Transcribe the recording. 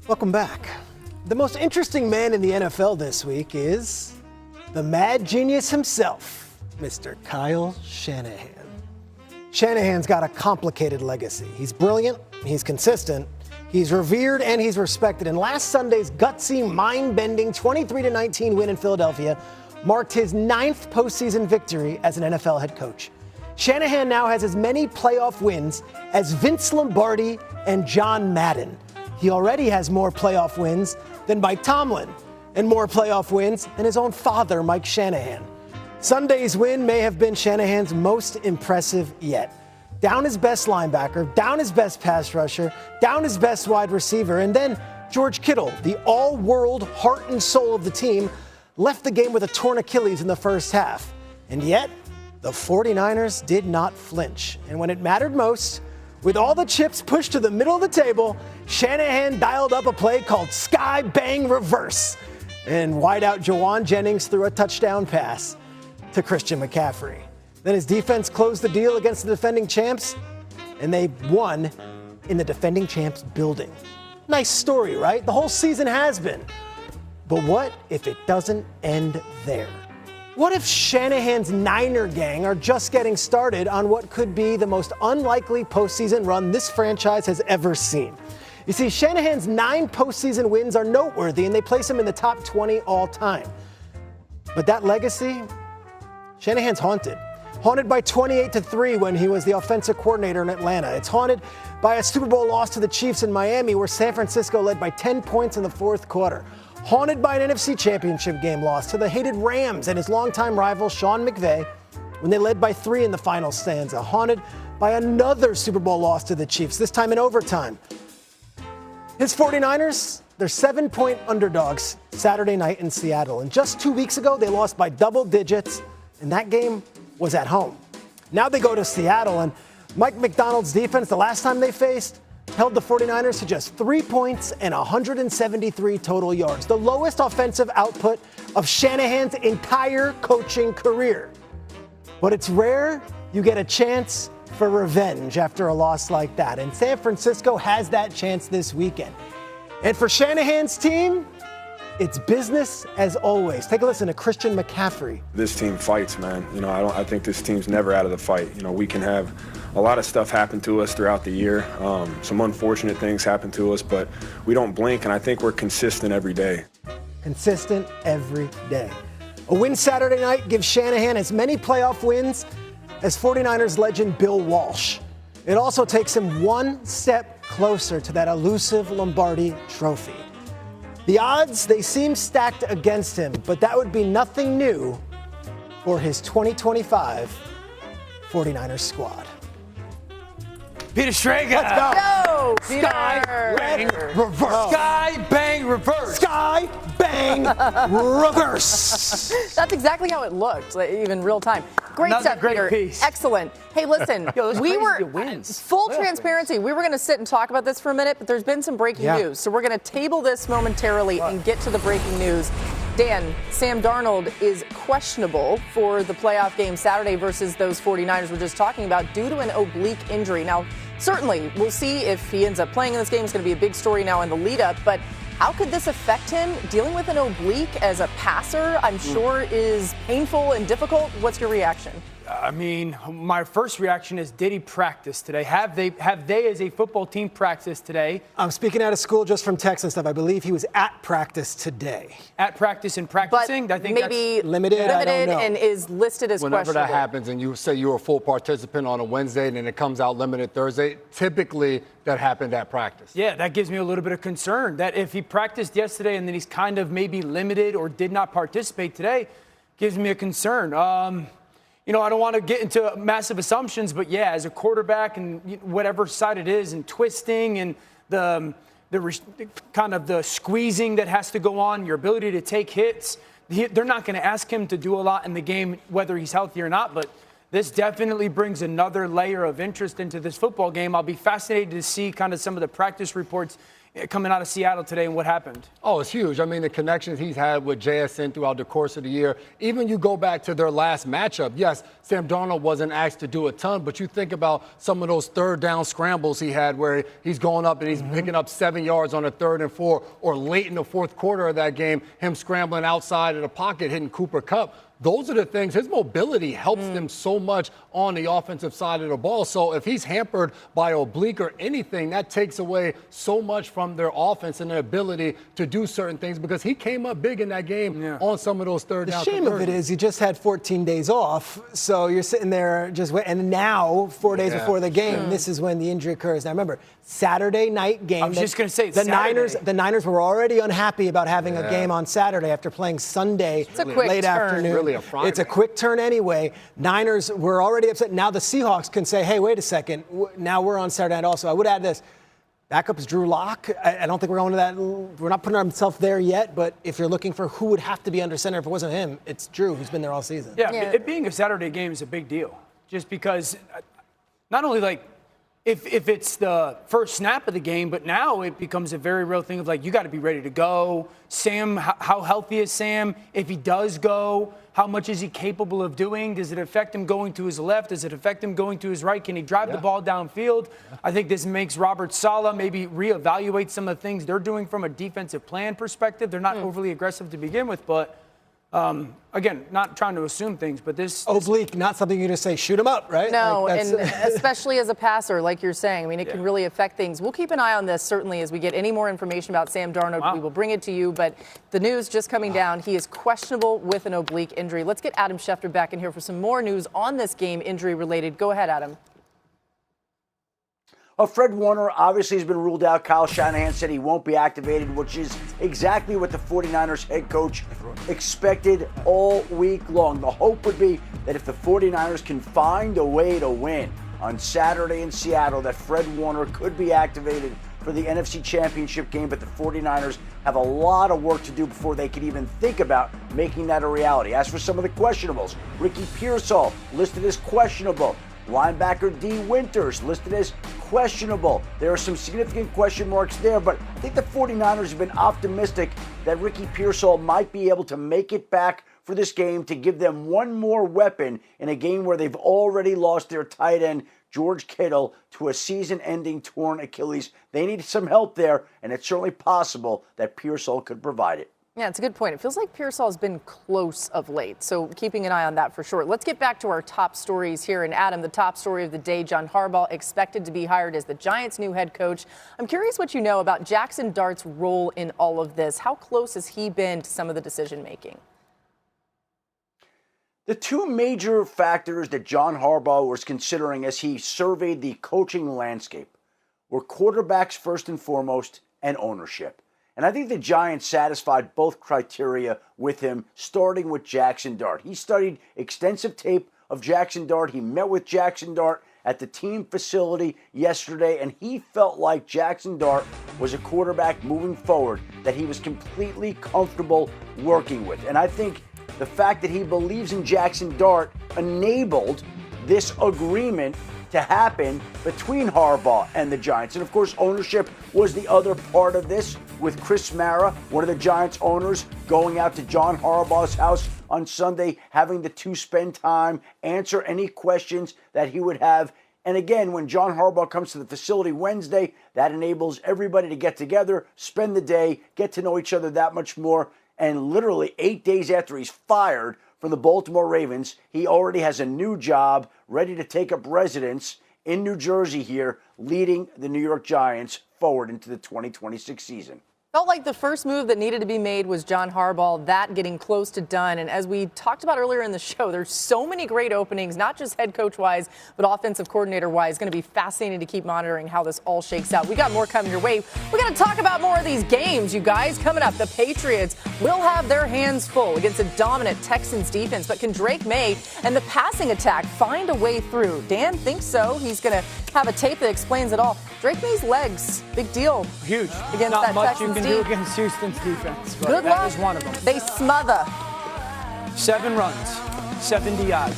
Welcome back. The most interesting man in the NFL this week is the mad genius himself, Mr. Kyle Shanahan. Shanahan's got a complicated legacy. He's brilliant, he's consistent, he's revered, and he's respected. And last Sunday's gutsy, mind-bending 23-19 win in Philadelphia marked his 9th postseason victory as an NFL head coach. Shanahan now has as many playoff wins as Vince Lombardi and John Madden. He already has more playoff wins than Mike Tomlin and more playoff wins than his own father, Mike Shanahan. Sunday's win may have been Shanahan's most impressive yet. Down his best linebacker, down his best pass rusher, down his best wide receiver, and then George Kittle, the all-world heart and soul of the team, left the game with a torn Achilles in the first half. And yet, the 49ers did not flinch. And when it mattered most, with all the chips pushed to the middle of the table, Shanahan dialed up a play called Sky Bang Reverse. And wideout Jawan Jennings threw a touchdown pass to Christian McCaffrey. Then his defense closed the deal against the defending champs, and they won in the defending champs building. Nice story, right? The whole season has been. But what if it doesn't end there? What if Shanahan's Niner gang are just getting started on what could be the most unlikely postseason run this franchise has ever seen? You see, Shanahan's 9 postseason wins are noteworthy, and they place him in the top 20 all time. But that legacy, Shanahan's haunted. Haunted by 28-3 when he was the offensive coordinator in Atlanta. It's haunted by a Super Bowl loss to the Chiefs in Miami, where San Francisco led by 10 points in the fourth quarter. Haunted by an NFC Championship game loss to the hated Rams and his longtime rival Sean McVay when they led by 3 in the final stanza. Haunted by another Super Bowl loss to the Chiefs, this time in overtime. His 49ers, they're 7-point underdogs Saturday night in Seattle. And just 2 weeks ago, they lost by double digits, and that game was at home. Now they go to Seattle, and Mike McDonald's defense, the last time they faced, held the 49ers to just 3 points and 173 total yards, the lowest offensive output of Shanahan's entire coaching career. But it's rare you get a chance for revenge after a loss like that, and San Francisco has that chance this weekend. And for Shanahan's team, it's business as always. Take a listen to Christian McCaffrey. This team fights, man. I think this team's never out of the fight. We can have a lot of stuff happen to us throughout the year. Some unfortunate things happen to us, but we don't blink, and I think we're consistent every day. Consistent every day. A win Saturday night gives Shanahan as many playoff wins as 49ers legend Bill Walsh. It also takes him one step closer to that elusive Lombardi trophy. The odds, they seem stacked against him, but that would be nothing new for his 2025 49ers squad. Peter Schrager. Let's go. Go, Sky Bang Reverse. Sky Bang Reverse. Sky Bang Reverse. That's exactly how it looked, even real time. Great Another stuff, great Peter. piece. Excellent. Hey, listen, we were full transparency. We were going to sit and talk about this for a minute, but there's been some breaking news. So we're going to table this momentarily and get to the breaking news. Dan, Sam Darnold is questionable for the playoff game Saturday versus those 49ers we're just talking about due to an oblique injury. Now, certainly, we'll see if he ends up playing in this game. It's going to be a big story now in the lead-up, but how could this affect him? Dealing with an oblique as a passer, I'm sure, is painful and difficult. What's your reaction? I mean, my first reaction is, did he practice today? Have they as a football team practiced today? I'm speaking out of school just from text and stuff. I believe he was at practice today. At practice and practicing? But I think maybe that's limited I don't know. and is listed as Whenever questionable. that happens and you say you're a full participant on a Wednesday and then it comes out limited Thursday, typically that happened at practice. Yeah, that gives me a little bit of concern that if he practiced yesterday and then he's kind of maybe limited or did not participate today, gives me a concern. I don't want to get into massive assumptions, but yeah, as a quarterback and whatever side it is and twisting and the kind of the squeezing that has to go on, your ability to take hits, they're not going to ask him to do a lot in the game, whether he's healthy or not, but this definitely brings another layer of interest into this football game. I'll be fascinated to see kind of some of the practice reports coming out of Seattle today and what happened. Oh, it's huge. I mean, the connections he's had with JSN throughout the course of the year. Even you go back to their last matchup. Yes, Sam Darnold wasn't asked to do a ton, but you think about some of those third down scrambles he had where he's going up and he's picking up 7 yards on a 3rd and 4, or late in the fourth quarter of that game, him scrambling outside of the pocket, hitting Cooper Kupp. Those are the things. His mobility helps them so much on the offensive side of the ball. So if he's hampered by oblique or anything, that takes away so much from their offense and their ability to do certain things, because he came up big in that game on some of those third down. The shame of it is you just had 14 days off, so you're sitting there just waiting. And now, 4 days before the game, this is when the injury occurs. Now remember, Saturday night game. I was just going to say, the Niners were already unhappy about having a game on Saturday after playing Sunday late afternoon. It's a quick turn anyway. Niners were already upset. Now the Seahawks can say, hey, wait a second. Now we're on Saturday night also. I would add this. Backup is Drew Lock. I don't think we're going to that. We're not putting ourselves there yet, but if you're looking for who would have to be under center if it wasn't him, it's Drew, who's been there all season. Yeah, it being a Saturday game is a big deal. Just because not only like if it's the first snap of the game, but now it becomes a very real thing of like, you got to be ready to go. Sam, how healthy is Sam? If he does go, how much is he capable of doing? Does it affect him going to his left? Does it affect him going to his right? Can he drive the ball downfield? I think this makes Robert Saleh maybe reevaluate some of the things they're doing from a defensive plan perspective. They're not overly aggressive to begin with, but again, not trying to assume things, but this oblique, not something you just say, shoot him up, right? No, and especially as a passer, like you're saying, I mean, it can really affect things. We'll keep an eye on this, certainly, as we get any more information about Sam Darnold. We will bring it to you, but the news just coming down, he is questionable with an oblique injury. Let's get Adam Schefter back in here for some more news on this game, injury-related. Go ahead, Adam. Fred Warner obviously has been ruled out. Kyle Shanahan said he won't be activated, which is exactly what the 49ers head coach expected all week long. The hope would be that if the 49ers can find a way to win on Saturday in Seattle, that Fred Warner could be activated for the NFC Championship game, but the 49ers have a lot of work to do before they could even think about making that a reality. As for some of the questionables, Ricky Pearsall listed as questionable. Linebacker D. Winters listed as questionable. There are some significant question marks there, but I think the 49ers have been optimistic that Ricky Pearsall might be able to make it back for this game to give them one more weapon in a game where they've already lost their tight end, George Kittle, to a season-ending torn Achilles. They need some help there, and it's certainly possible that Pearsall could provide it. Yeah, it's a good point. It feels like Pearsall has been close of late, so keeping an eye on that for sure. Let's get back to our top stories here. And Adam, the top story of the day, John Harbaugh expected to be hired as the Giants' new head coach. I'm curious what you know about Jackson Dart's role in all of this. How close has he been to some of the decision-making? The two major factors that John Harbaugh was considering as he surveyed the coaching landscape were quarterbacks first and foremost and ownership. And I think the Giants satisfied both criteria with him, starting with Jackson Dart. He studied extensive tape of Jackson Dart. He met with Jackson Dart at the team facility yesterday, and he felt like Jackson Dart was a quarterback moving forward that he was completely comfortable working with. And I think the fact that he believes in Jackson Dart enabled this agreement to happen between Harbaugh and the Giants. And of course, ownership was the other part of this, with Chris Mara, one of the Giants owners, going out to John Harbaugh's house on Sunday, having the two spend time, answer any questions that he would have. And again, when John Harbaugh comes to the facility Wednesday, that enables everybody to get together, spend the day, get to know each other that much more. And literally 8 days after he's fired from the Baltimore Ravens, he already has a new job, ready to take up residence in New Jersey here, leading the New York Giants forward into the 2026 season. Felt like the first move that needed to be made was John Harbaugh, that getting close to done. And as we talked about earlier in the show, there's so many great openings, not just head coach-wise, but offensive coordinator-wise. Going to be fascinating to keep monitoring how this all shakes out. We got more coming your way. We're going to talk about more of these games, you guys. Coming up, the Patriots will have their hands full against a dominant Texans defense. But can Drake May and the passing attack find a way through? Dan thinks so. He's going to have a tape that explains it all. Drake May's legs, big deal. Huge. Against Not that much Texans you can do against Houston's defense. But good luck. That is one of them. They smother. 7 runs, 70 yards.